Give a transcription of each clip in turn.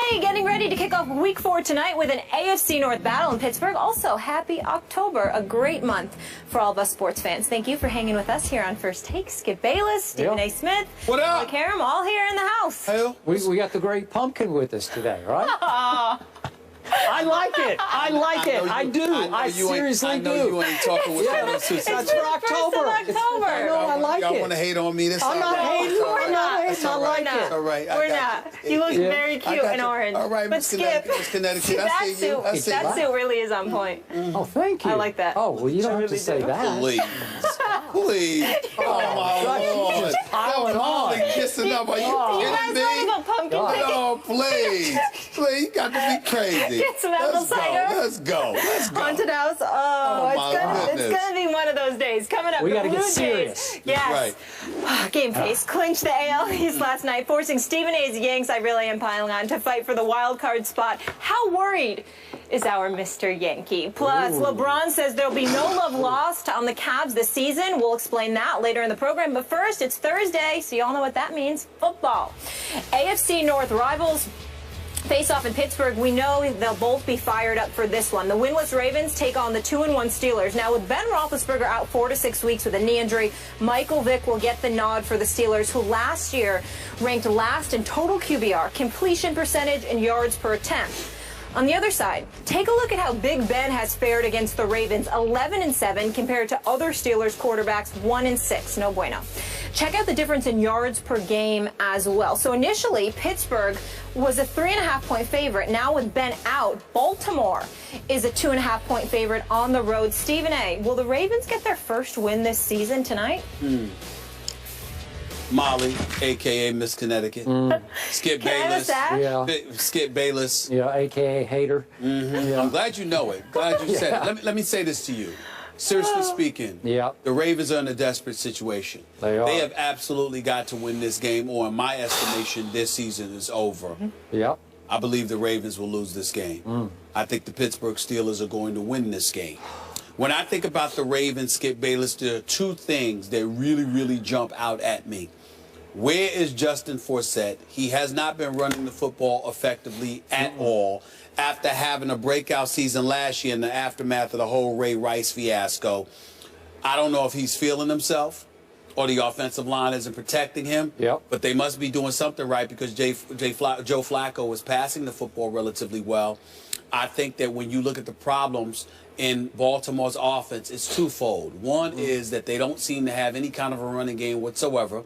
Hey, getting ready to kick off week 4 tonight with an AFC North battle in Pittsburgh. Also, happy October, a great month for all of us sports fans. Thank you for hanging with us here on First Take. Skip Bayless, Stephen A. Smith, what up? Karam, all here in the house. Hey, we got the great pumpkin with us today, right? I like it. I like it. I do. I seriously do. You ain't talking with That's for October. I know. I like it. Y'all want to hate on me? This I'm not hating. I'm not hating. I like it. All right. We're not. You look very cute in orange. All right, but Skip, Connecticut. that suit really is on point. Oh, thank you. I like that. Oh, well, you don't have to say that. Please. Please. Oh, my Lord. Piling on. Kissing up. Are you guys kidding me? love a pumpkin picking. Oh, please. Please. You got to be crazy. Get some apple cider. Let's go. Haunted house. It's gonna be one of those days coming up. We got to get Blue serious. Jays. Yes. Right. Game Face clinched the AL East last night, forcing Stephen A's Yanks. I really am piling on to fight for the wild card spot. How worried is our Mr. Yankee? Plus, LeBron says there'll be no love lost on the Cavs this season. We'll explain that later in the program. But first, it's Thursday, so you all know what that means. Football. AFC North rivals face off in Pittsburgh. We know they'll both be fired up for this one. The winless Ravens take on the 2-1 Steelers. Now, with Ben Roethlisberger out 4 to 6 weeks with a knee injury, Michael Vick will get the nod for the Steelers, who last year ranked last in total QBR, completion percentage, and yards per attempt. On the other side, take a look at how Big Ben has fared against the Ravens, 11-7 compared to other Steelers quarterbacks, 1-6. No bueno. Check out the difference in yards per game as well. So initially, Pittsburgh was a 3.5-point favorite. Now with Ben out, Baltimore is a 2.5-point favorite on the road. Stephen A., will the Ravens get their first win this season tonight? Molly, a.k.a. Miss Connecticut. Skip Bayless. Skip Bayless. Yeah, a.k.a. hater. Yeah. I'm glad you know it. Glad you said it. Let me say this to you. Seriously speaking, the Ravens are in a desperate situation. They are. They have absolutely got to win this game, or in my estimation, this season is over. I believe the Ravens will lose this game. I think the Pittsburgh Steelers are going to win this game. When I think about the Ravens, Skip Bayless, there are two things that really jump out at me. Where is Justin Forsett? He has not been running the football effectively at all after having a breakout season last year in the aftermath of the whole Ray Rice fiasco. I don't know if he's feeling himself or the offensive line isn't protecting him, but they must be doing something right because Joe Flacco was passing the football relatively well. I think that when you look at the problems in Baltimore's offense, it's twofold. One is that they don't seem to have any kind of a running game whatsoever.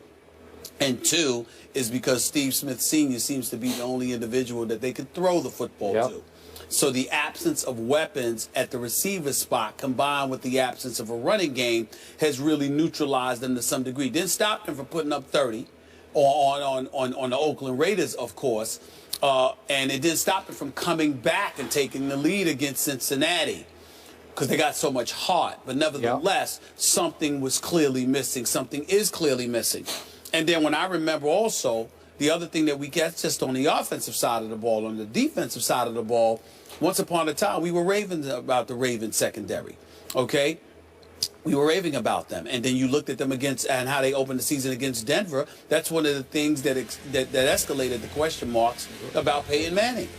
And two is because Steve Smith Sr. seems to be the only individual that they could throw the football to. So the absence of weapons at the receiver spot combined with the absence of a running game has really neutralized them to some degree. Didn't stop them from putting up 30 on the Oakland Raiders, of course. And it didn't stop them from coming back and taking the lead against Cincinnati because they got so much heart. But nevertheless, something was clearly missing. Something is clearly missing. And then when I remember also, the other thing that we get just on the offensive side of the ball, on the defensive side of the ball, once upon a time we were raving about the Ravens secondary, okay? We were raving about them. And then you looked at them against and how they opened the season against Denver. That's one of the things that escalated the question marks about Peyton Manning.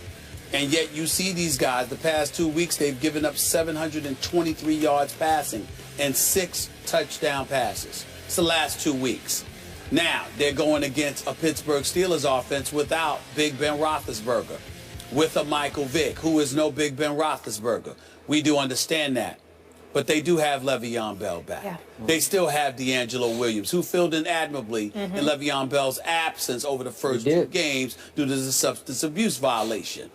And yet you see these guys, the past 2 weeks, they've given up 723 yards passing and 6 touchdown passes. It's the last 2 weeks. Now, they're going against a Pittsburgh Steelers offense without Big Ben Roethlisberger, with a Michael Vick, who is no Big Ben Roethlisberger. We do understand that. But they do have Le'Veon Bell back. They still have D'Angelo Williams, who filled in admirably in Le'Veon Bell's absence over the first 2 games due to the substance abuse violation.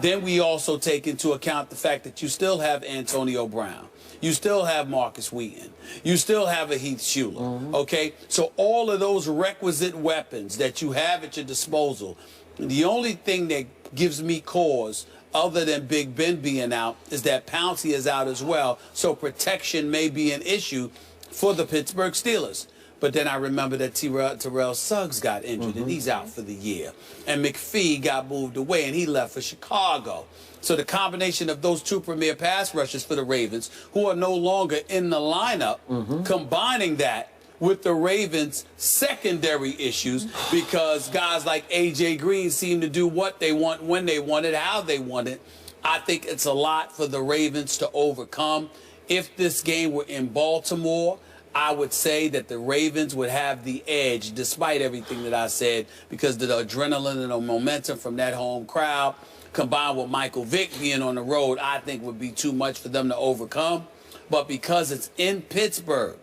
Then we also take into account the fact that you still have Antonio Brown. You still have Marcus Wheaton. You still have a Heath Shuler, okay? So all of those requisite weapons that you have at your disposal, the only thing that gives me cause other than Big Ben being out is that Pouncey is out as well, so protection may be an issue for the Pittsburgh Steelers. But then I remember that Terrell Suggs got injured, and he's out for the year. And McPhee got moved away, and he left for Chicago. So the combination of those 2 premier pass rushers for the Ravens, who are no longer in the lineup, combining that with the Ravens' secondary issues because guys like A.J. Green seem to do what they want, when they want it, how they want it. I think it's a lot for the Ravens to overcome. If this game were in Baltimore, I would say that the Ravens would have the edge, despite everything that I said, because the adrenaline and the momentum from that home crowd, combined with Michael Vick being on the road, I think would be too much for them to overcome. But because it's in Pittsburgh,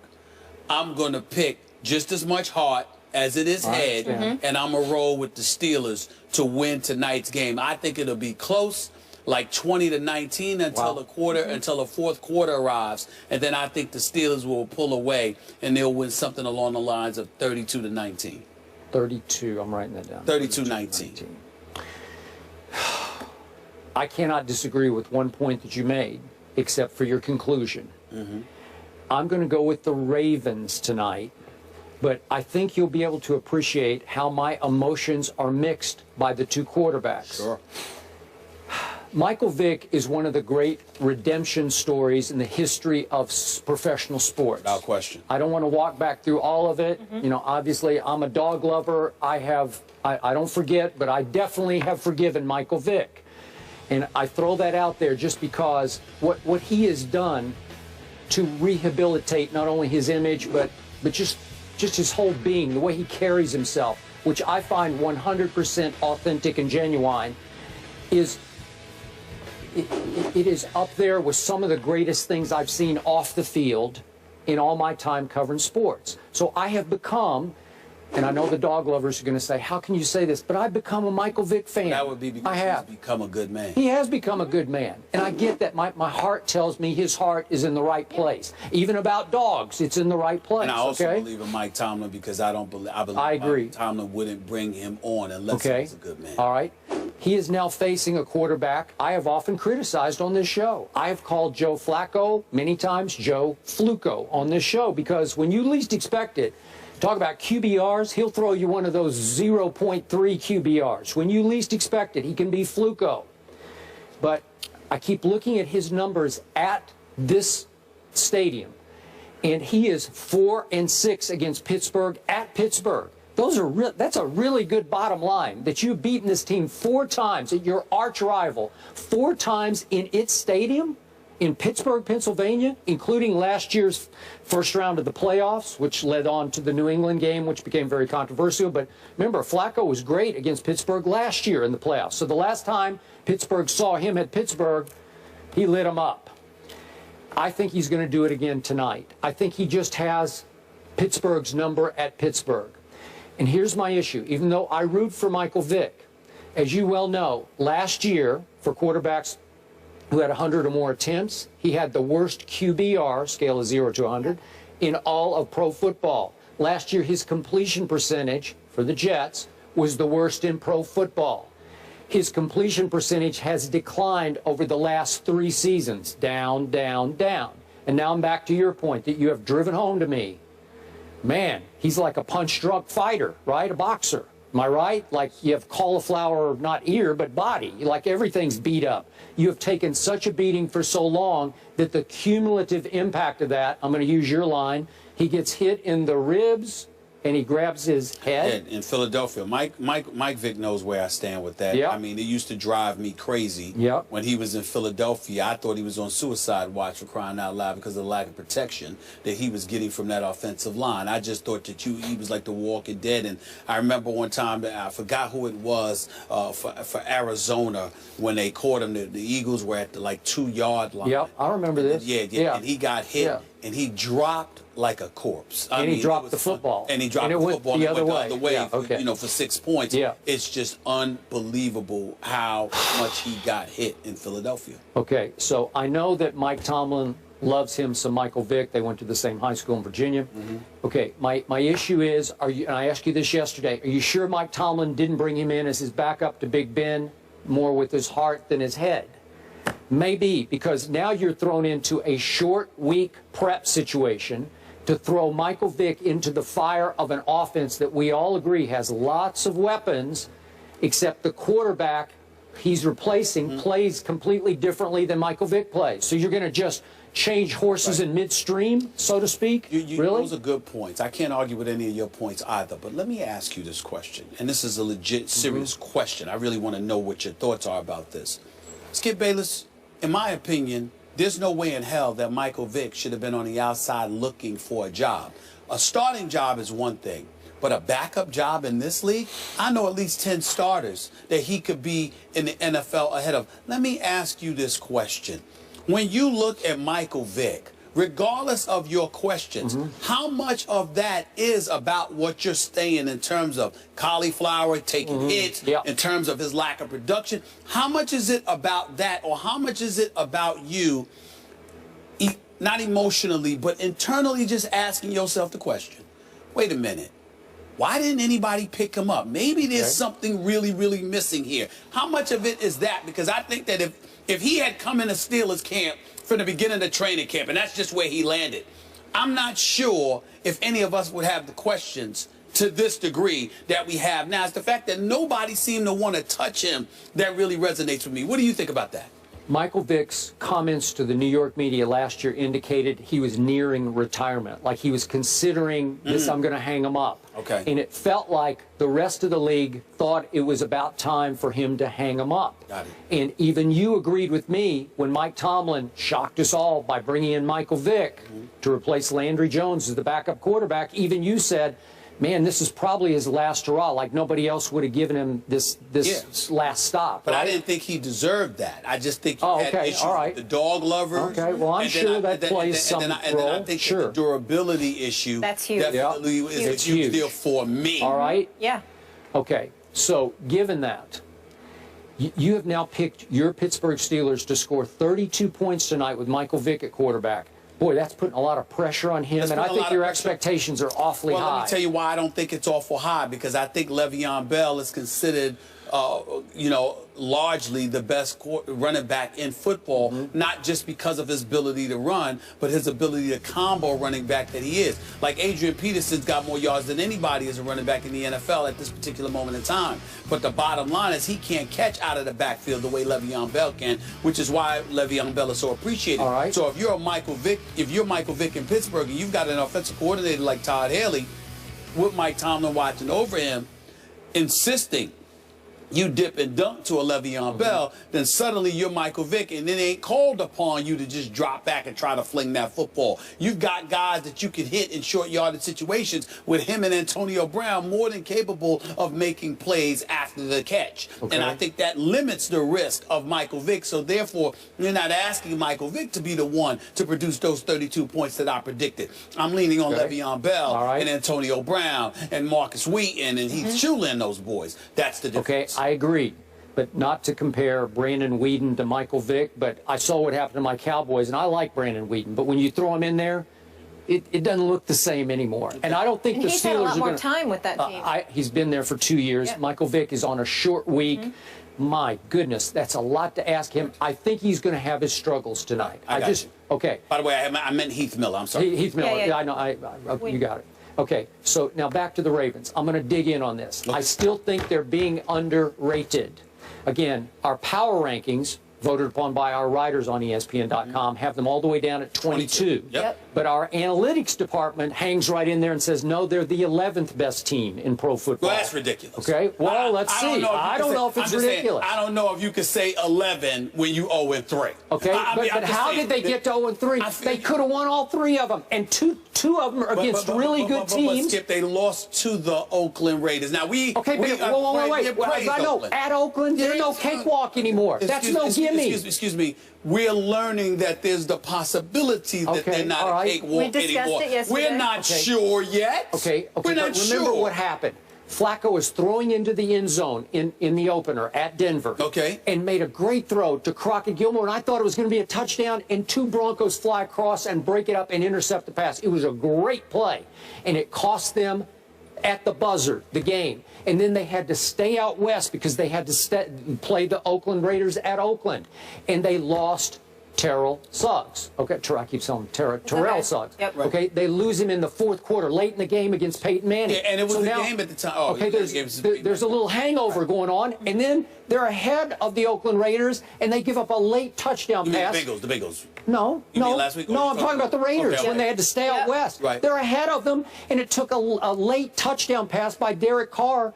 I'm going to pick just as much heart as it is head, and I'm going to roll with the Steelers to win tonight's game. I think it'll be close, like 20-19 until the fourth quarter arrives, and then I think the Steelers will pull away and they'll win something along the lines of 32-19. 32. I'm writing that down. 32-19. I cannot disagree with one point that you made, except for your conclusion. I'm going to go with the Ravens tonight, but I think you'll be able to appreciate how my emotions are mixed by the two quarterbacks. Sure. Michael Vick is one of the great redemption stories in the history of professional sports. Without question. I don't want to walk back through all of it. You know, obviously, I'm a dog lover. I don't forget, but I definitely have forgiven Michael Vick. And I throw that out there just because what he has done to rehabilitate not only his image, but just his whole being, the way he carries himself, which I find 100% authentic and genuine, is it is up there with some of the greatest things I've seen off the field in all my time covering sports. So I have become, and I know the dog lovers are going to say, how can you say this? But I've become a Michael Vick fan. That would be because he's become a good man. He has become a good man. And I get that. My heart tells me his heart is in the right place. Even about dogs, it's in the right place. And I also believe in Mike Tomlin because I believe Mike Tomlin wouldn't bring him on unless he was a good man. All right. He is now facing a quarterback I have often criticized on this show. I have called Joe Flacco many times Joe Fluco on this show because when you least expect it, talk about QBRs, he'll throw you one of those 0.3 QBRs. When you least expect it, he can be Fluco. But I keep looking at his numbers at this stadium, and he is 4-6 against Pittsburgh at Pittsburgh. That's a really good bottom line, that you've beaten this team 4 times, at your arch rival, 4 times in its stadium in Pittsburgh, Pennsylvania, including last year's first round of the playoffs, which led on to the New England game, which became very controversial. But remember, Flacco was great against Pittsburgh last year in the playoffs. So the last time Pittsburgh saw him at Pittsburgh, he lit him up. I think he's going to do it again tonight. I think he just has Pittsburgh's number at Pittsburgh. And here's my issue. Even though I root for Michael Vick, as you well know, last year for quarterbacks who had 100 or more attempts, he had the worst QBR, scale of 0 to 100, in all of pro football. Last year, his completion percentage for the Jets was the worst in pro football. His completion percentage has declined over the last 3 seasons, down, down, down. And now I'm back to your point that you have driven home to me. Man, he's like a punch-drunk fighter, right? A boxer. Am I right? Like you have cauliflower, not ear, but body. Like everything's beat up. You have taken such a beating for so long that the cumulative impact of that, I'm going to use your line, he gets hit in the ribs and he grabs his head. In Philadelphia. Mike Vick knows where I stand with that. Yep. I mean, it used to drive me crazy. Yep. When he was in Philadelphia, I thought he was on suicide watch, for crying out loud, because of the lack of protection that he was getting from that offensive line. I just thought that he was like the Walking Dead. And I remember one time, I forgot who it was, for Arizona, when they caught him, the Eagles were at the 2-yard line. Yep, I remember this. Yeah. And he got hit, and he dropped like a corpse. And he dropped the football. And he dropped the football and the went the other way, yeah, okay. For 6 points. Yeah. It's just unbelievable how much he got hit in Philadelphia. Okay, so I know that Mike Tomlin loves him some Michael Vick. They went to the same high school in Virginia. Mm-hmm. Okay, my issue is, and I asked you this yesterday, are you sure Mike Tomlin didn't bring him in as his backup to Big Ben more with his heart than his head? Maybe, because now you're thrown into a short week prep situation to throw Michael Vick into the fire of an offense that we all agree has lots of weapons, except the quarterback he's replacing plays completely differently than Michael Vick plays. So you're going to just change horses in midstream, so to speak? Really? Really? Those are good points. I can't argue with any of your points either. But let me ask you this question, and this is a legit, serious question. I really want to know what your thoughts are about this. Skip Bayless, in my opinion, there's no way in hell that Michael Vick should have been on the outside looking for a job. A starting job is one thing, but a backup job in this league, I know at least 10 starters that he could be in the NFL ahead of. Let me ask you this question. When you look at Michael Vick, regardless of your questions, how much of that is about what you're saying in terms of cauliflower, taking hits, in terms of his lack of production? How much is it about that, or how much is it about you, not emotionally, but internally just asking yourself the question, wait a minute, why didn't anybody pick him up? Maybe there's something really, really missing here. How much of it is that? Because I think that if he had come in a Steelers camp from the beginning of training camp, and that's just where he landed, I'm not sure if any of us would have the questions to this degree that we have now. It's the fact that nobody seemed to want to touch him that really resonates with me. What do you think about that? Michael Vick's comments to the New York media last year indicated he was nearing retirement, like he was considering this, I'm going to hang him up. Okay. And it felt like the rest of the league thought it was about time for him to hang him up. Got it. And even you agreed with me when Mike Tomlin shocked us all by bringing in Michael Vick to replace Landry Jones as the backup quarterback. Even you said, man, this is probably his last hurrah. Like nobody else would have given him this last stop. But right? I didn't think he deserved that. I just think he had issues with the dog lovers. Okay, well, I'm sure that plays some role. And then I think that the durability issue That's huge. definitely is a huge deal for me. All right? Yeah. Okay, so given that, you have now picked your Pittsburgh Steelers to score 32 points tonight with Michael Vick at quarterback. Boy, that's putting a lot of pressure on him, and I think your expectations are awfully high. Well, let me tell you why I don't think it's awful high, because I think Le'Veon Bell is considered, largely the best running back in football, not just because of his ability to run, but his ability to combo running back that he is. Like Adrian Peterson's got more yards than anybody as a running back in the NFL at this particular moment in time. But the bottom line is he can't catch out of the backfield the way Le'Veon Bell can, which is why Le'Veon Bell is so appreciated. All right. So if you're Michael Vick in Pittsburgh and you've got an offensive coordinator like Todd Haley with Mike Tomlin watching over him, insisting you dip and dunk to a Le'Veon Bell, then suddenly you're Michael Vick, and it ain't called upon you to just drop back and try to fling that football. You've got guys that you can hit in short yardage situations with him and Antonio Brown more than capable of making plays after the catch. Okay. And I think that limits the risk of Michael Vick. So therefore, you're not asking Michael Vick to be the one to produce those 32 points that I predicted. I'm leaning on Le'Veon Bell and Antonio Brown and Marcus Wheaton and Heath Shuler and those boys. That's the difference. Okay, I agree, but not to compare Brandon Whedon to Michael Vick, but I saw what happened to my Cowboys, and I like Brandon Whedon, but when you throw him in there, it doesn't look the same anymore. And I don't think the Steelers he's had a lot are more gonna, time with that team. He's been there for 2 years. Yeah. Michael Vick is on a short week. My goodness, that's a lot to ask him. I think he's going to have his struggles tonight. Okay. By the way, I meant Heath Miller. I'm sorry. Heath Miller. Yeah. I know. You got it. Okay, so now back to the Ravens. I'm going to dig in on this. I still think they're being underrated. Again, our power rankings, voted upon by our writers on ESPN.com, have them all the way down at 22. Yep. But our analytics department hangs right in there and says, no, they're the 11th best team in pro football. Well, that's ridiculous. Okay, well, let's see. I don't know if it's ridiculous. I don't know if you could say 11 when you 0-3. Okay, but how did they get to 0-3? They could have won all three of them, and two of them are against really good teams. But Skip, they lost to the Oakland Raiders. Now, wait. I know, at Oakland, there's no cakewalk anymore. That's no gimme. Excuse me. We're learning that there's the possibility that they're not a cakewalk anymore. We're not sure yet. We're not sure. Remember what happened. Flacco was throwing into the end zone in the opener at Denver. And made a great throw to Crockett Gilmore, and I thought it was going to be a touchdown, and two Broncos fly across and break it up and intercept the pass. It was a great play, and it cost them at the buzzer the game. And then they had to stay out west because they had to play the Oakland Raiders at Oakland. And they lost Terrell Suggs. Okay, I keep saying Terrell Suggs. Yep. Okay, they lose him in the fourth quarter, late in the game against Peyton Manning. Yeah, and it was game at the time. Oh, okay, there's a little hangover going on, and then they're ahead of the Oakland Raiders, and they give up a late touchdown pass. The Bengals. No, last week? no, I'm talking about the Raiders when they had to stay out west. Right. They're ahead of them, and it took a late touchdown pass by Derek Carr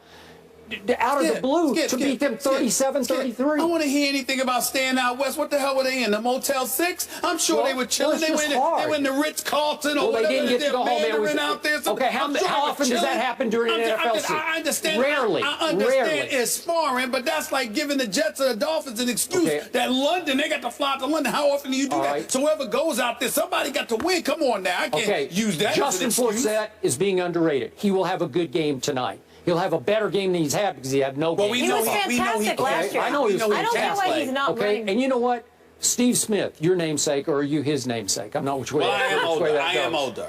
out of the blue to beat them 37-33. I want to hear anything about staying out west. What the hell were they in? The Motel 6? I'm sure they were chilling. They were in the Ritz-Carlton or whatever. They didn't get to go home. Out there. Okay, how often does that happen during an NFL season? I understand. Rarely. I understand it's foreign, but that's like giving the Jets or the Dolphins an excuse that London, they got to fly to London. How often do you do that? Right. So whoever goes out there, somebody got to win. Come on now. I can't use that Justin as an excuse. Forsett is being underrated. He will have a good game tonight. He'll have a better game than he's had because he had no game. He was fantastic last year. I know he was fantastic. I don't know why he's not winning. And you know what? Steve Smith, your namesake, or are you his namesake? I'm not which way. Well, I am older. I am older.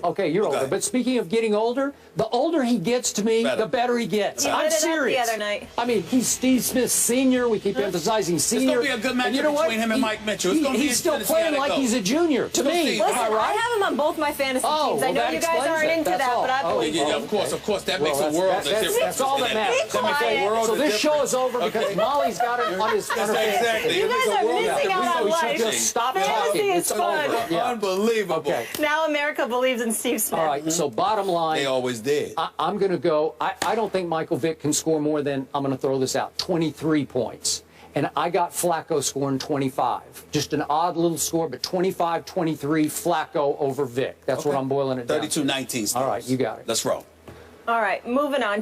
Okay, you're older. But speaking of getting older, the older he gets to me, the better he gets. I'm serious. The other night. I mean, he's Steve Smith Senior. We keep emphasizing senior. It's going to be a good matchup between him and Mike Mitchell. He's still playing like he's a junior to me. Listen, I have him on both my fantasy teams. I know you guys aren't into that, but I believe Of course. That makes a world of difference. That's all that matters. So this show is over because Molly's got it on his Exactly. You guys are missing out on life. Stop Fantasy talking. is fun. Yeah. Unbelievable. Okay. Now America believes in Steve Smith. All right, so bottom line. They always did. I'm going to go. I don't think Michael Vick can score more than, I'm going to throw this out, 23 points. And I got Flacco scoring 25. Just an odd little score, but 25-23 Flacco over Vick. That's what I'm boiling it down. 32-19. All right, you got it. Let's roll. All right, moving on.